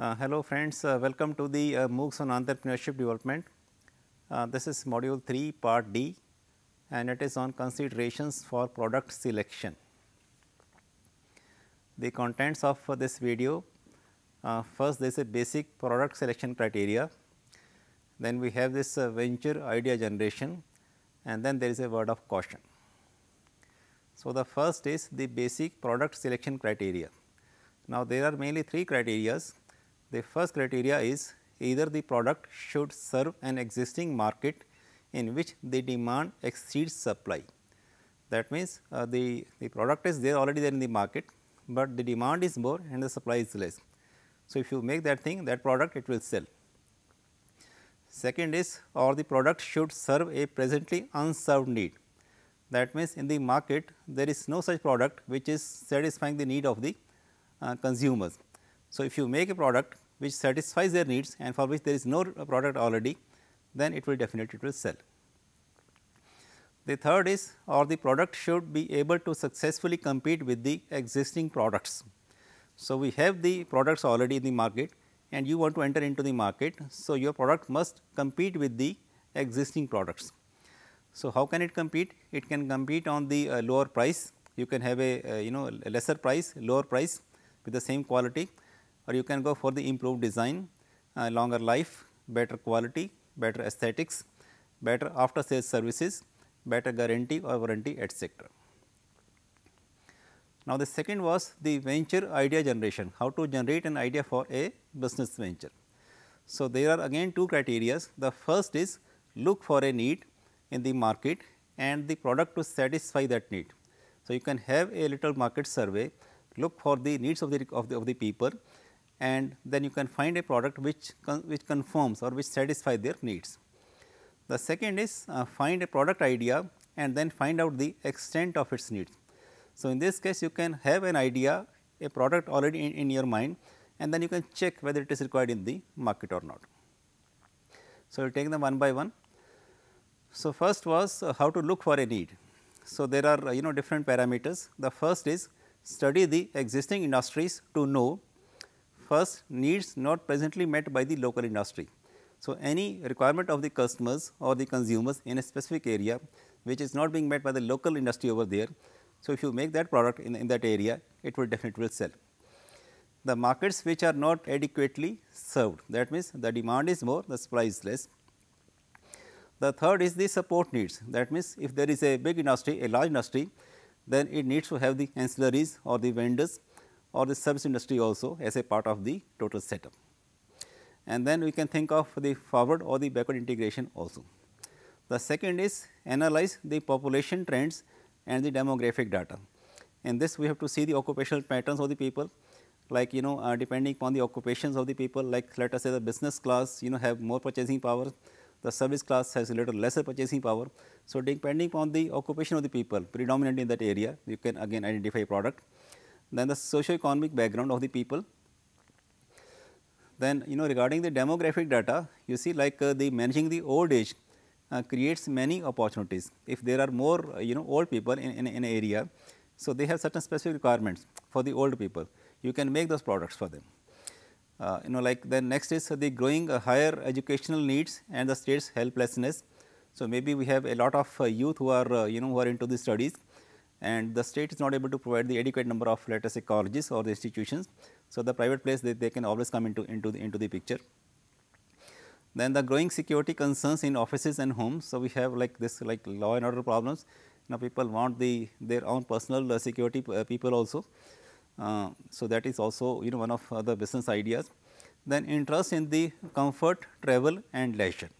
Hello friends, welcome to the MOOCs on Entrepreneurship Development. This is module 3 part D and it is on considerations for product selection. The contents of this video, first there is a basic product selection criteria, then we have this venture idea generation and then there is a word of caution. So, the first is the basic product selection criteria. Now, there are mainly three criteria. The first criteria is either the product should serve an existing market in which the demand exceeds supply. That means, the product is there already there in the market, but the demand is more and the supply is less. So, if you make that thing that product it will sell. Second is or the product should serve a presently unserved need. That means, in the market there is no such product which is satisfying the need of the consumers. So, if you make a product which satisfies their needs and for which there is no product already, then it will definitely sell. The third is or the product should be able to successfully compete with the existing products. So, we have the products already in the market and you want to enter into the market. So, your product must compete with the existing products. So, how can it compete? It can compete on the lower price. You can have a a lesser price, lower price with the same quality, or you can go for the improved design, longer life, better quality, better aesthetics, better after sales services, better guarantee or warranty, etc. Now, the second was the venture idea generation, how to generate an idea for a business venture. So, there are again two criteria. The first is look for a need in the market and the product to satisfy that need. So, you can have a little market survey, look for the needs of the people and then you can find a product which conforms or which satisfy their needs. The second is find a product idea and then find out the extent of its needs. So, in this case you can have an idea, a product already in your mind and then you can check whether it is required in the market or not. So, we will take them one by one. So, first was how to look for a need. So, there are different parameters. The first is study the existing industries to know first needs not presently met by the local industry. So, any requirement of the customers or the consumers in a specific area which is not being met by the local industry over there. So, if you make that product in that area, it will definitely sell. The markets which are not adequately served, that means, the demand is more, the supply is less. The third is the support needs, that means, if there is a big industry, a large industry, then it needs to have the ancillaries or the vendors or the service industry also as a part of the total setup. And then we can think of the forward or the backward integration also. The second is analyze the population trends and the demographic data. In this we have to see the occupational patterns of the people, like depending upon the occupations of the people, like let us say the business class have more purchasing power, the service class has a little lesser purchasing power. So, depending upon the occupation of the people predominantly in that area, you can again identify a product. Then the socio-economic background of the people. Then regarding the demographic data, you see like the managing the old age creates many opportunities. If there are more old people in an area, so they have certain specific requirements for the old people, you can make those products for them. Like then next is the growing higher educational needs and the state's helplessness. So, maybe we have a lot of youth who are who are into the studies and the state is not able to provide the adequate number of, let us say, colleges or the institutions. So, the private place they can always come into the picture. Then the growing security concerns in offices and homes. So, we have like this like law and order problems. Now, people want their own personal security people also. So, that is also one of the business ideas. Then interest in the comfort, travel and leisure.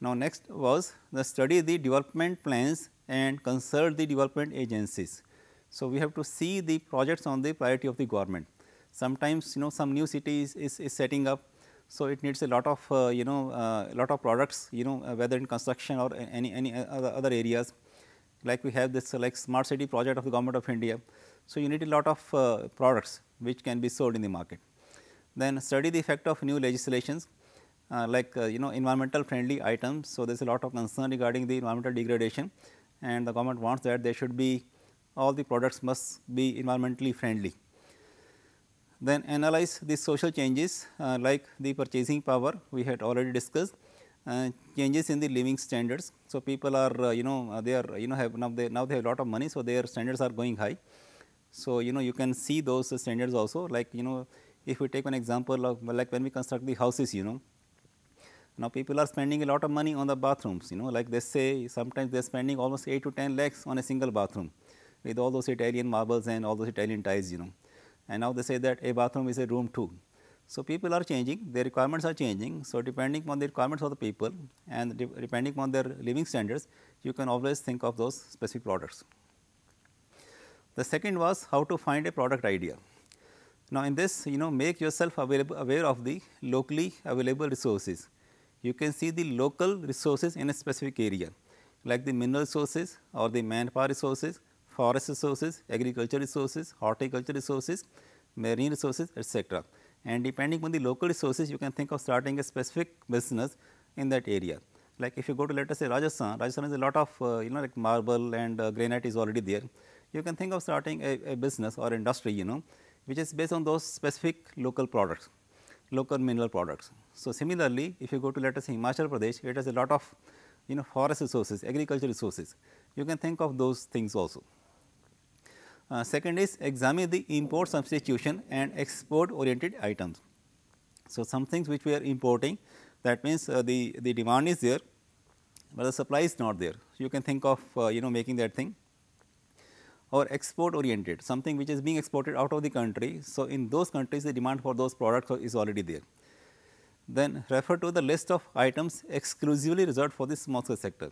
Now, next was the study the development plans and consult the development agencies. So, we have to see the projects on the priority of the government. Sometimes some new city is setting up. So, it needs a lot of lot of products whether in construction or any other areas, like we have this like smart city project of the government of India. So, you need a lot of products which can be sold in the market. Then study the effect of new legislations like environmental friendly items. So, there is a lot of concern regarding the environmental degradation and the government wants that there should be all the products must be environmentally friendly. Then analyze the social changes like the purchasing power we had already discussed, changes in the living standards. So, people are they are have now they have a lot of money. So, their standards are going high. So, you can see those standards also, like if we take an example of like when we construct the houses, now people are spending a lot of money on the bathrooms, like they say sometimes they are spending almost 8 to 10 lakhs on a single bathroom with all those Italian marbles and all those Italian tiles, and now they say that a bathroom is a room too. So, people are changing, their requirements are changing. So, depending on the requirements of the people and depending on their living standards, you can always think of those specific products. The second was how to find a product idea. Now, in this make yourself aware of the locally available resources. You can see the local resources in a specific area like the mineral resources or the manpower resources, forest resources, agriculture resources, horticulture resources, marine resources, etc. And depending on the local resources, you can think of starting a specific business in that area. Like if you go to let us say Rajasthan is a lot of like marble and granite is already there. You can think of starting a business or industry which is based on those specific local products, local mineral products. So, similarly, if you go to let us say Himachal Pradesh, it has a lot of forest resources, agriculture resources. You can think of those things also. Second is examine the import substitution and export oriented items. So, some things which we are importing, that means the demand is there, but the supply is not there. You can think of making that thing, or export oriented, something which is being exported out of the country. So, in those countries the demand for those products is already there. Then refer to the list of items exclusively reserved for the small scale sector.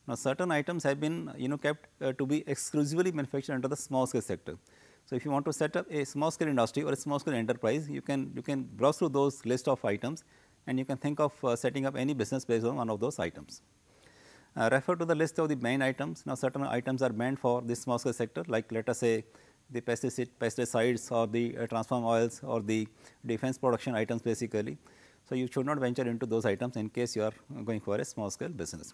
Now, certain items have been kept to be exclusively manufactured under the small scale sector. So, if you want to set up a small scale industry or a small scale enterprise, you can browse through those list of items and you can think of setting up any business based on one of those items. Refer to the list of the banned items. Now, certain items are banned for the small scale sector, like let us say the pesticides or the transform oils or the defense production items basically. So, you should not venture into those items in case you are going for a small scale business.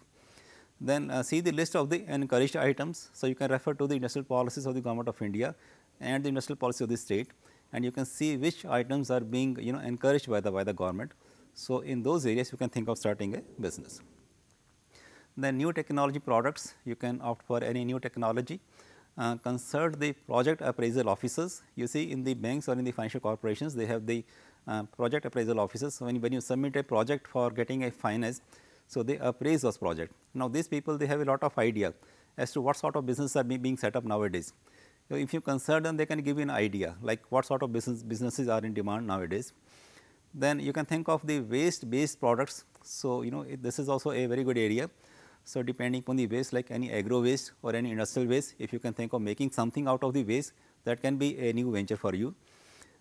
Then see the list of the encouraged items. So, you can refer to the industrial policies of the Government of India and the industrial policy of the state, and you can see which items are being encouraged by the government. So, in those areas you can think of starting a business. Then new technology products, you can opt for any new technology. Consult the project appraisal officers. You see in the banks or in the financial corporations, they have the project appraisal officers. So, when you submit a project for getting a finance, so they appraise those projects. Now, these people they have a lot of idea as to what sort of business are being set up nowadays. So, if you consult them, they can give you an idea like what sort of businesses are in demand nowadays. Then you can think of the waste based products. So, this is also a very good area. So, depending upon the waste like any agro waste or any industrial waste, if you can think of making something out of the waste, that can be a new venture for you.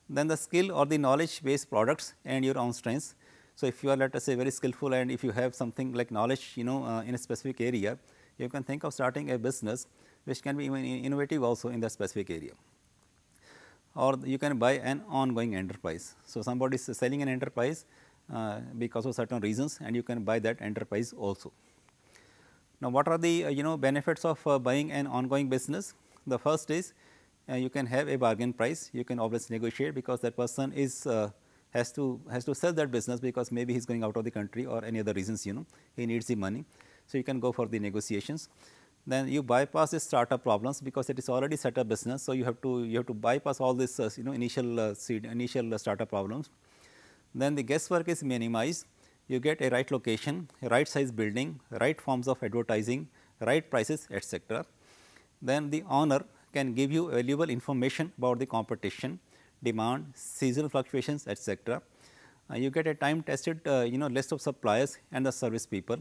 Then the skill or the knowledge based products and your own strengths. So, if you are let us say very skillful and if you have something like knowledge in a specific area, you can think of starting a business which can be even innovative also in that specific area. Or you can buy an ongoing enterprise. So, somebody is selling an enterprise because of certain reasons and you can buy that enterprise also. Now, what are the benefits of buying an ongoing business? The first is you can have a bargain price. You can always negotiate because that person is has to sell that business because maybe he is going out of the country or any other reasons he needs the money. So, you can go for the negotiations. Then you bypass the startup problems because it is already set up business. So, you have to bypass all this initial startup problems. Then the guesswork is minimized. You get a right location, right size building, right forms of advertising, right prices, etc. Then the owner can give you valuable information about the competition, demand, seasonal fluctuations, etc. You get a time tested list of suppliers and the service people,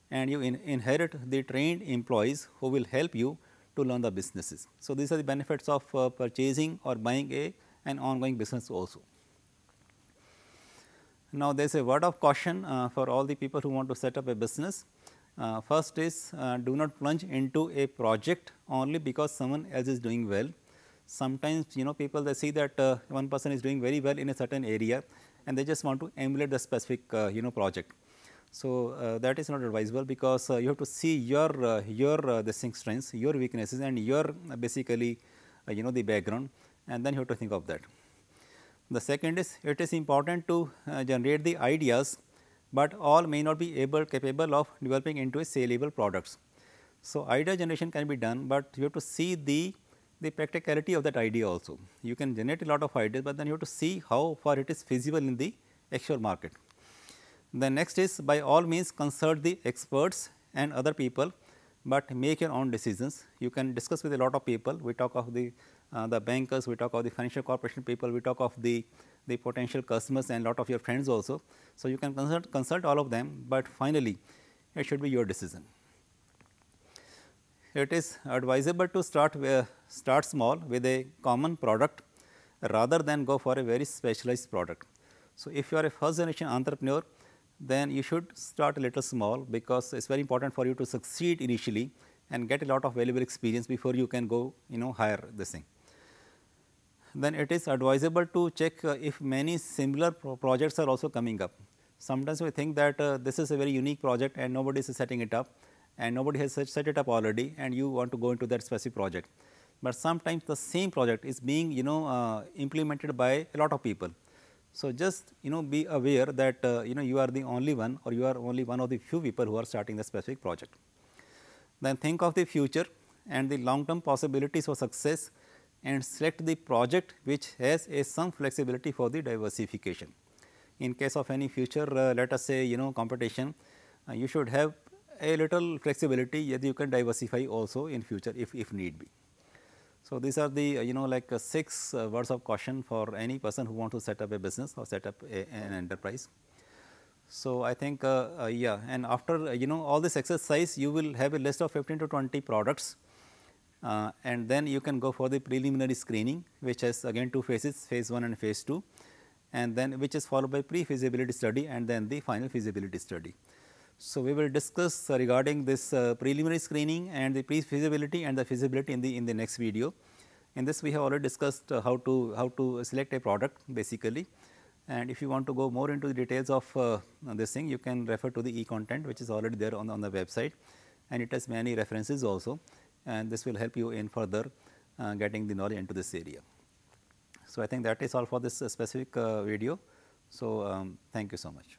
and you inherit the trained employees who will help you to learn the businesses. So, these are the benefits of purchasing or buying an ongoing business also. Now, there is a word of caution for all the people who want to set up a business. First is do not plunge into a project only because someone else is doing well. Sometimes people they see that one person is doing very well in a certain area and they just want to emulate the specific project. So, that is not advisable because you have to see your strengths, your weaknesses and your basically the background, and then you have to think of that. The second is it is important to generate the ideas, but all may not be capable of developing into a saleable products. So, idea generation can be done, but you have to see the practicality of that idea also. You can generate a lot of ideas, but then you have to see how far it is feasible in the actual market. The next is by all means consult the experts and other people, but make your own decisions. You can discuss with a lot of people. We talk of the bankers, we talk of the financial corporation people, we talk of the potential customers and lot of your friends also. So, you can consult all of them, but finally, it should be your decision. It is advisable to start small with a common product rather than go for a very specialized product. So, if you are a first generation entrepreneur, then you should start a little small, because it is very important for you to succeed initially and get a lot of valuable experience before you can go higher this thing. Then it is advisable to check if many similar projects are also coming up. Sometimes we think that this is a very unique project and nobody is setting it up, and nobody has set it up already, and you want to go into that specific project. But sometimes the same project is being implemented by a lot of people. So, just be aware that you are the only one, or you are only one of the few people who are starting the specific project. Then think of the future and the long term possibilities for success, and select the project which has some flexibility for the diversification. In case of any future let us say competition, you should have a little flexibility that you can diversify also in future if need be. So, these are the like 6 words of caution for any person who want to set up a business or set up an enterprise. So, I think yeah, and after all this exercise, you will have a list of 15 to 20 products, and then you can go for the preliminary screening, which has again 2 phases, phase 1 and phase 2, and then which is followed by pre-feasibility study and then the final feasibility study. So, we will discuss regarding this preliminary screening and the pre-feasibility and the feasibility in the next video. In this we have already discussed how to select a product basically, and if you want to go more into the details of this thing, you can refer to the e-content which is already there on the website, and it has many references also, and this will help you in further getting the knowledge into this area. So, I think that is all for this specific video. So, thank you so much.